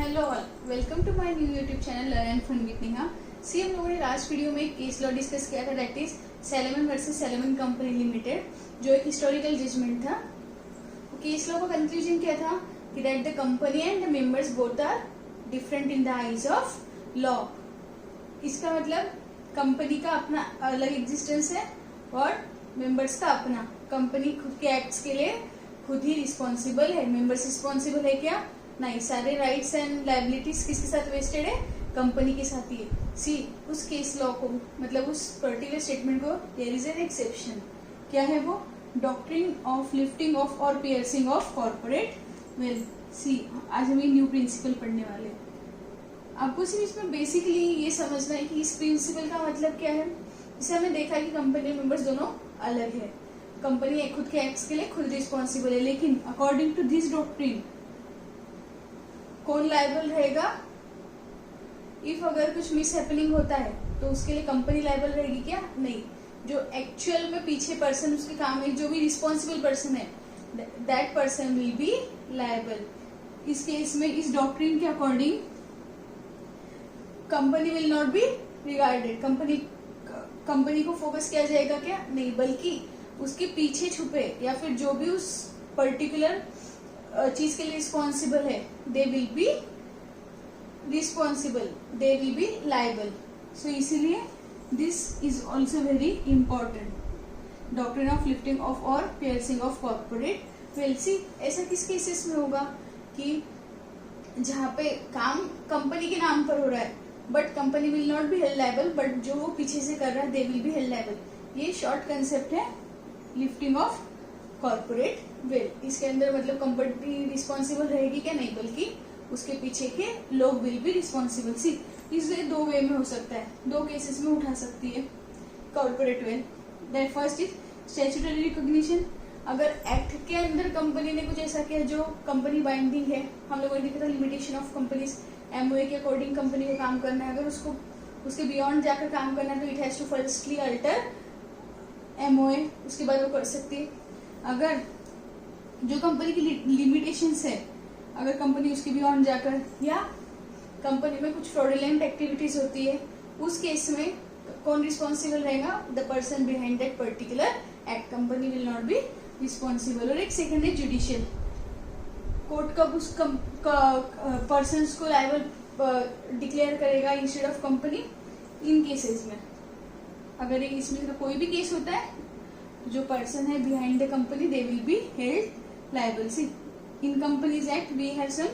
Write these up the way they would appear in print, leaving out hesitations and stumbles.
Hello all, welcome to my new YouTube channel learn and fun with Neha. See हम लोगों ने last video में एक केस लॉ डिस्कस किया था, that is Salomon versus Salomon company limited, जो एक हिस्टोरिकल जजमेंट था। केस लॉ का कंक्लूजन क्या था कि that the company and the members both are different in the eyes of law. इसका मतलब कंपनी का अपना अलग एग्जिस्टेंस है और मेंबर्स का अपना। कंपनी खुद के एक्ट्स के लिए खुद ही रिस्पॉन्सिबल है, मेंबर्स रिस्पॉन्सिबल है क्या? नहीं। सारे राइट्स एंड लायबिलिटीज किसके साथ वेस्टेड है? कंपनी के साथ ही है। सी उस केस लॉ को, मतलब उस पर्टिकुलर स्टेटमेंट को, देयर इज एन एक्सेप्शन। क्या है वो? डॉक्ट्रिन ऑफ लिफ्टिंग ऑफ और पियर्सिंग ऑफ कॉर्पोरेट वेल्थ। सी आज हम ये न्यू प्रिंसिपल पढ़ने वाले हैं। आपको सिर्फ इसमें बेसिकली ये समझना है कि इस प्रिंसिपल का मतलब क्या है। जैसे हमने देखा कि कंपनी मेंबर्स दोनों अलग है, कंपनी खुद के एक्ट्स के लिए खुद रिस्पॉन्सिबल है, लेकिन अकॉर्डिंग टू दिस डॉक्ट्रिन कौन लायबल रहेगा? इफ अगर कुछ मिस हैपनिंग होता है तो उसके लिए कंपनी लायबल रहेगी क्या? नहीं। जो एक्चुअल में पीछे पर्सन उसके काम में जो भी रिस्पॉन्सिबल पर्सन है, that person will be liable. इस केस में इस डॉक्ट्रिन के according company will not be regarded. Company को फोकस किया जाएगा क्या? नहीं, बल्कि उसके पीछे छुपे या फिर जो भी उस पर्टिकुलर चीज के लिए रिस्पॉन्सिबल है, they will be responsible, they will be liable. So इसीलिए this is also very important. Doctrine of lifting of और piercing of corporate wealth. See ऐसा किस केसेस में होगा कि जहाँ पे काम कंपनी के नाम पर हो रहा है but company will not be held liable, but जो वो पीछे से कर रहा है they will be held liable. ये शॉर्ट कंसेप्ट है लिफ्टिंग ऑफ कॉर्पोरेट वेल्थ। इसके अंदर मतलब कंपनी रिस्पॉन्सिबल रहेगी क्या? नहीं, बल्कि उसके पीछे के लोग विल बी रिस्पॉन्सिबल। सी इसलिए दो वे में हो सकता है, दो केसेस में उठा सकती है corporate wealth. That first is statutory recognition. अगर एक्ट के अंदर कंपनी ने कुछ ऐसा किया जो कंपनी बाइंडिंग है, हम लोगों ने देखा था लिमिटेशन ऑफ कंपनीज, एमओए के अकॉर्डिंग कंपनी को काम करना है। अगर उसको उसके बियॉन्ड जाकर काम करना है तो it has to firstly alter MOA, उसके बाद वो कर सकती है। अगर जो कंपनी की लिमिटेशंस है, अगर कंपनी उसके बियॉन्ड जाकर या कंपनी में कुछ फ्रॉडुलेंट एक्टिविटीज होती है, उस केस में कौन रिस्पॉन्सिबल रहेगा? The person behind that particular act. Company will not be responsible. और एक सेकंड है जुडिशियल। कोर्ट कब उस पर्सन को लायबल डिक्लेयर करेगा instead of company? In cases में, अगर इसमें कोई भी केस होता है, जो पर्सन है behind the company they will be held liable. See in Companies Act we have some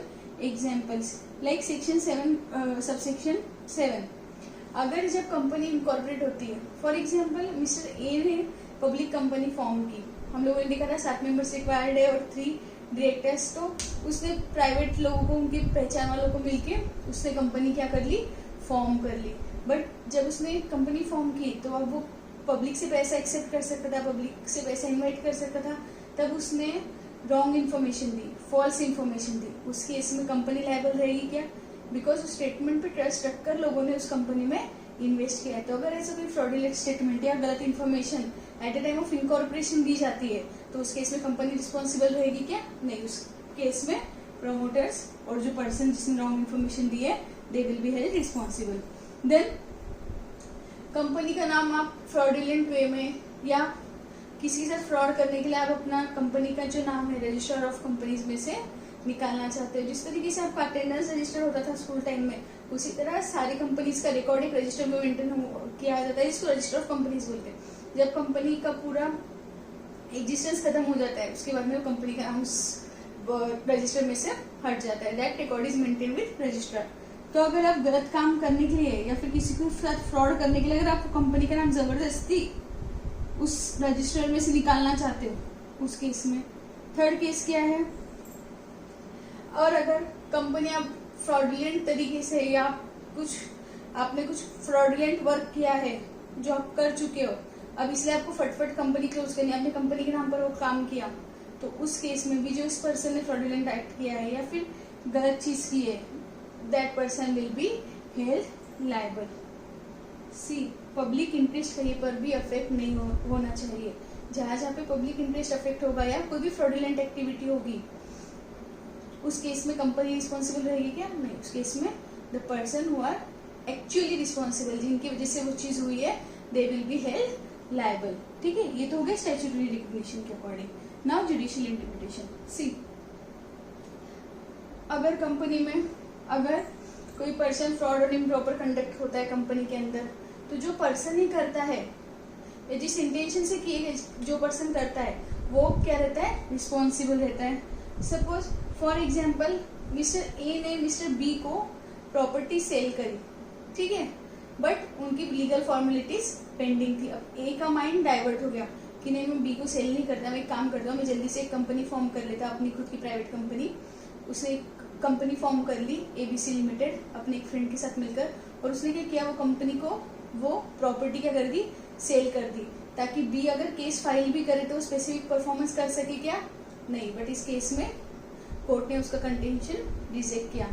examples like section 7 subsection 7। अगर जब कंपनी इनकॉर्पोरेट होती है, फॉर एग्जांपल मिस्टर ए ने पब्लिक कंपनी फॉर्म की, हम लोगों ने देखा था 7 मेंबर्स रिक्वायर्ड है और 3 डायरेक्टर्स, तो उसने प्राइवेट लोगों को, उनकी पहचान वालों को मिलके उसने कंपनी क्या कर ली? फॉर्म कर ली। बट जब उसने कंपनी फॉर्म की तो अब वो पब्लिक से पैसा एक्सेप्ट कर सकता था, पब्लिक से पैसा इन्वाइट कर सकता था, तब उसने रॉन्ग इन्फॉर्मेशन दी, फॉल्स इन्फॉर्मेशन दी। उस केस में कंपनी लायबल रहेगी क्या? बिकॉज उस स्टेटमेंट पे ट्रस्ट रखकर लोगों ने उस कंपनी में इन्वेस्ट किया है। तो अगर ऐसा कोई फ्रॉडुलेंट स्टेटमेंट या गलत information at the time of incorporation दी जाती है तो उस केस में कंपनी रिस्पॉन्सिबल रहेगी क्या? नहीं। उस केस में प्रोमोटर्स और जो पर्सन जिसने रॉन्ग इन्फॉर्मेशन दी है they will be held responsible. Then company का नाम आप फ्रॉडुलेंट वे में या किसी के साथ फ्रॉड करने के लिए आप अपना कंपनी का जो नाम है रजिस्टर ऑफ कंपनीज में से निकालना चाहते हो। जिस तरीके से आपका अटेंडेंस रजिस्टर होता था स्कूल टाइम में, उसी तरह सारी कंपनीज का रिकॉर्ड एक रजिस्टर में मेंटेन किया जाता है, जिसको रजिस्टर ऑफ कंपनीज बोलते हैं। जब कंपनी का पूरा एग्जिस्टेंस खत्म हो जाता है, उसके बाद में वो कंपनी का नाम उस रजिस्टर में से हट जाता है। That record is maintain with registrar. तो अगर आप गलत काम करने के लिए या फिर किसी के साथ फ्रॉड करने के लिए अगर आपको कंपनी का नाम जबरदस्ती उस रजिस्टर में से निकालना चाहते हो, उस केस में थर्ड केस क्या है? और अगर कंपनी आप फ्रॉडुलेंट तरीके से या आपने कुछ फ्रॉडुलेंट वर्क किया है जो आप कर चुके हो, अब इसलिए आपको फटफट कंपनी क्लोज करनी है, आपने कंपनी के नाम पर वो काम किया, तो उस केस में भी जो इस पर्सन ने फ्रॉडुलेंट एक्ट किया है या फिर गलत चीज की है, that person will be held liable. See public interest कहीं पर भी अफेक्ट नहीं होना चाहिए। जहाँ जहाँ पे पब्लिक इंटरेस्ट अफेक्ट होगा या कोई भी फ्रॉडुलेंट एक्टिविटी होगी उस केस में कंपनी रिस्पॉन्सिबल रहेगी क्या? नहीं, उस केस में the person who are actually responsible, जिनकी वजह से वो चीज हुई है, they will be held liable. ठीक है, ये तो हो गया स्टैट्यूटरी रिकग्निशन के according. Now judicial interpretation. See, अगर कंपनी में अगर कोई पर्सन फ्रॉड और इम्प्रॉपर कंडक्ट होता है कंपनी के अंदर, तो जो पर्सन ही करता है या जिस इंटेंशन से किए गए जो पर्सन करता है वो क्या रहता है? रिस्पॉन्सिबल रहता है। Suppose for example mister A ने मिस्टर बी को प्रॉपर्टी सेल करी, ठीक है, बट उनकी लीगल फॉर्मेलिटीज पेंडिंग थी। अब ए का माइंड डाइवर्ट हो गया कि नहीं, मैं बी को सेल नहीं करता, मैं एक काम करता हूँ, मैं जल्दी से एक कंपनी फॉर्म कर लेता, अपनी खुद की प्राइवेट कंपनी। उसने एक कंपनी फॉर्म कर ली ABC लिमिटेड अपने एक फ्रेंड के साथ मिलकर, और उसने क्या किया, वो कंपनी को वो प्रॉपर्टी क्या कर दी? सेल कर दी, ताकि बी अगर केस फाइल भी करे तो स्पेसिफिक परफॉर्मेंस कर सके क्या? नहीं। बट इस केस में कोर्ट ने उसका कंटेंशन रिजेक्ट किया,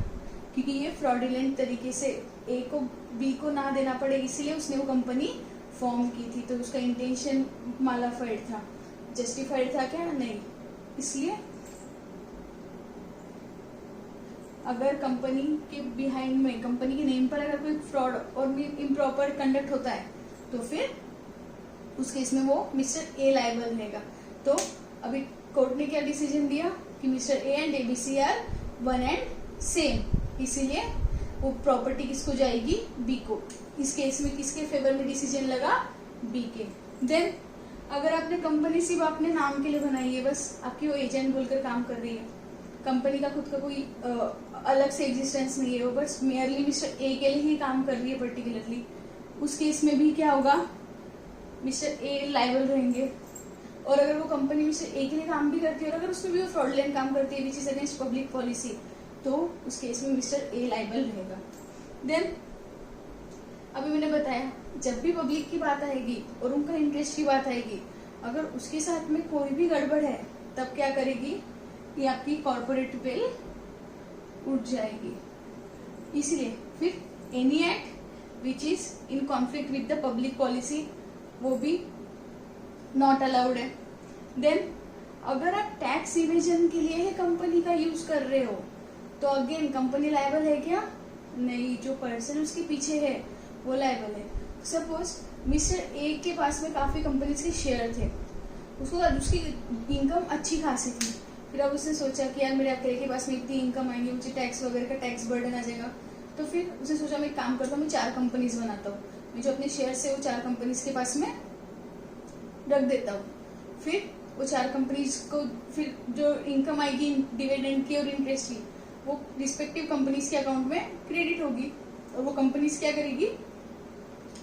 क्योंकि ये फ्रॉडुलेंट तरीके से ए को बी को ना देना पड़े, इसलिए उसने वो कंपनी फॉर्म की थी। तो उसका इंटेंशन मालाफाइड था, जस्टिफाइड था क्या? नहीं। इसलिए अगर कंपनी के बिहाइंड में, कंपनी के नेम पर अगर कोई फ्रॉड और इम्प्रॉपर कंडक्ट होता है, तो फिर उस केस में वो मिस्टर ए लायबल रहेगा। तो अभी कोर्ट ने क्या डिसीजन दिया कि Mr A and ABC are one and same, इसीलिए वो प्रॉपर्टी किसको जाएगी? बी को। इस केस में किसके फेवर में डिसीजन लगा? बी के। देन अगर आपने कंपनी सिर्फ अपने नाम के लिए बनाई है, बस आपकी वो एजेंट बोलकर काम कर रही है, कंपनी का खुद का कोई अलग से एग्जिस्टेंस नहीं है, वो बस मेयरली मिस्टर ए के लिए ही काम कर रही है पर्टिकुलरली, उस केस में भी क्या होगा? मिस्टर ए लायबल रहेंगे। और अगर वो कंपनी मिस्टर ए के लिए काम भी करती है और अगर उसमें भी वो फ्रॉडुलेंट काम करती है which is against public policy, तो उस केस में मिस्टर ए लायबल रहेगा। देन अभी मैंने बताया, जब भी पब्लिक की बात आएगी और उनका इंटरेस्ट की बात आएगी, अगर उसके साथ में कोई भी गड़बड़ है, तब क्या करेगी? ये आपकी कॉर्पोरेट बिल उठ जाएगी। इसलिए फिर any act which is in conflict with the public policy, वो भी नॉट अलाउड है। देन अगर आप टैक्स इवेजन के लिए ही कंपनी का यूज कर रहे हो, तो अगेन कंपनी लायबल है क्या? नहीं, जो पर्सन उसके पीछे है वो लायबल है। सपोज मिस्टर ए के पास में काफी कंपनीज के शेयर थे, उसको उसकी इनकम अच्छी खासी थी, फिर अब उसने सोचा कि यार मेरे अकेले के पास में इतनी इनकम आएंगी, मुझे टैक्स वगैरह का टैक्स बर्डन आ जाएगा, तो फिर उसने सोचा मैं एक काम करता हूँ, मैं 4 कंपनीज बनाता हूँ, मैं जो अपने शेयर से वो 4 कंपनीज के पास में रख देता हूँ। फिर वो 4 कंपनीज को फिर जो इनकम आएगी डिविडेंड की और इंटरेस्ट की, वो रिस्पेक्टिव कंपनीज के अकाउंट में क्रेडिट होगी, और वो कंपनीज क्या करेगी?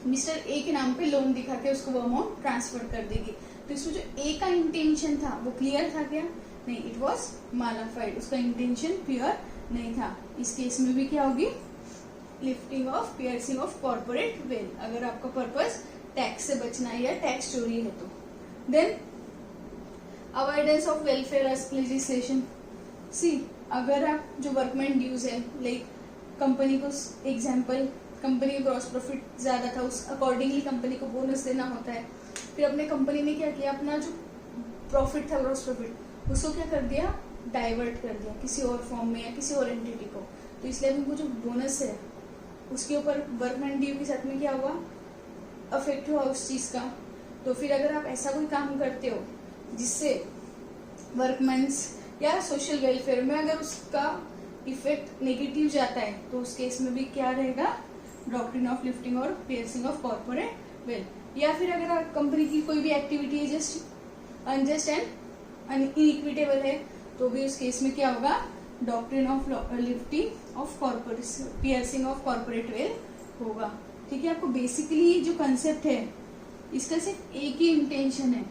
मिस्टर ए के नाम पे लोन दिखा के उसको वो अमाउंट ट्रांसफर कर देगी। तो इसमें जो ए का इंटेंशन था वो क्लियर था क्या? नहीं, इट वॉज मालाफाइड, उसका इंटेंशन प्योर नहीं था। इस केस में भी क्या होगी? Lifting of piercing of corporate veil, अगर आपका पर्पस टैक्स से बचना है या टैक्स चोरी है तो। Then avoidance of welfare legislation. See, अगर आप जो वर्कमैन ड्यूज है, लाइक कंपनी को एग्जाम्पल, कंपनी का ग्रॉस प्रॉफिट ज्यादा था, उस अकॉर्डिंगली कंपनी को बोनस देना होता है, फिर अपने कंपनी ने क्या किया, अपना जो प्रॉफिट था ग्रॉस प्रॉफिट, उसको क्या कर दिया? डाइवर्ट कर दिया किसी और फॉर्म में या किसी और एंटिटी को। तो इसलिए उनको जो बोनस है उसके ऊपर वर्कमैन ड्यू के साथ में क्या हुआ? अफेक्ट हुआ उस चीज का। तो फिर अगर आप ऐसा कोई काम करते हो जिससे वर्कमैन्स या सोशल वेलफेयर में अगर उसका इफेक्ट नेगेटिव जाता है, तो उस केस में भी क्या रहेगा? डॉक्ट्रिन ऑफ लिफ्टिंग और पियर्सिंग ऑफ कॉर्पोरेट वेल। या फिर अगर कंपनी की कोई भी एक्टिविटी है जस्ट अनजस्ट एंड इनइक्विटेबल है, तो भी उस केस में क्या होगा? Doctrine of lifting of corporate piercing of corporate veil होगा। ठीक है, आपको बेसिकली जो कंसेप्ट है इसका सिर्फ एक ही इंटेंशन है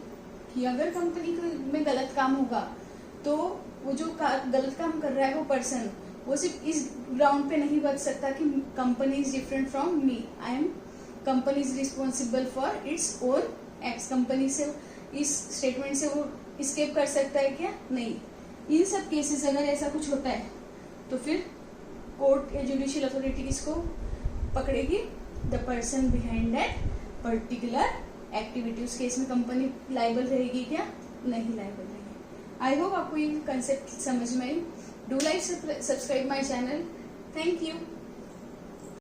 कि अगर कंपनी में गलत काम होगा, तो वो जो गलत काम कर रहा है वो पर्सन, वो सिर्फ इस ग्राउंड पे नहीं बच सकता कि company is different from me, I am company is responsible for its own acts. Company से इस स्टेटमेंट से वो स्केप कर सकता है क्या? नहीं। इन सब केसेस अगर ऐसा कुछ होता है तो फिर कोर्ट या जुडिशियल अथॉरिटी किसको पकड़ेगी? The person behind that particular activity. उस केस में कंपनी लायबल रहेगी क्या? नहीं लायबल रहेगी। आई होप आपको ये कंसेप्ट समझ में आई। Do like, subscribe my channel. Thank you.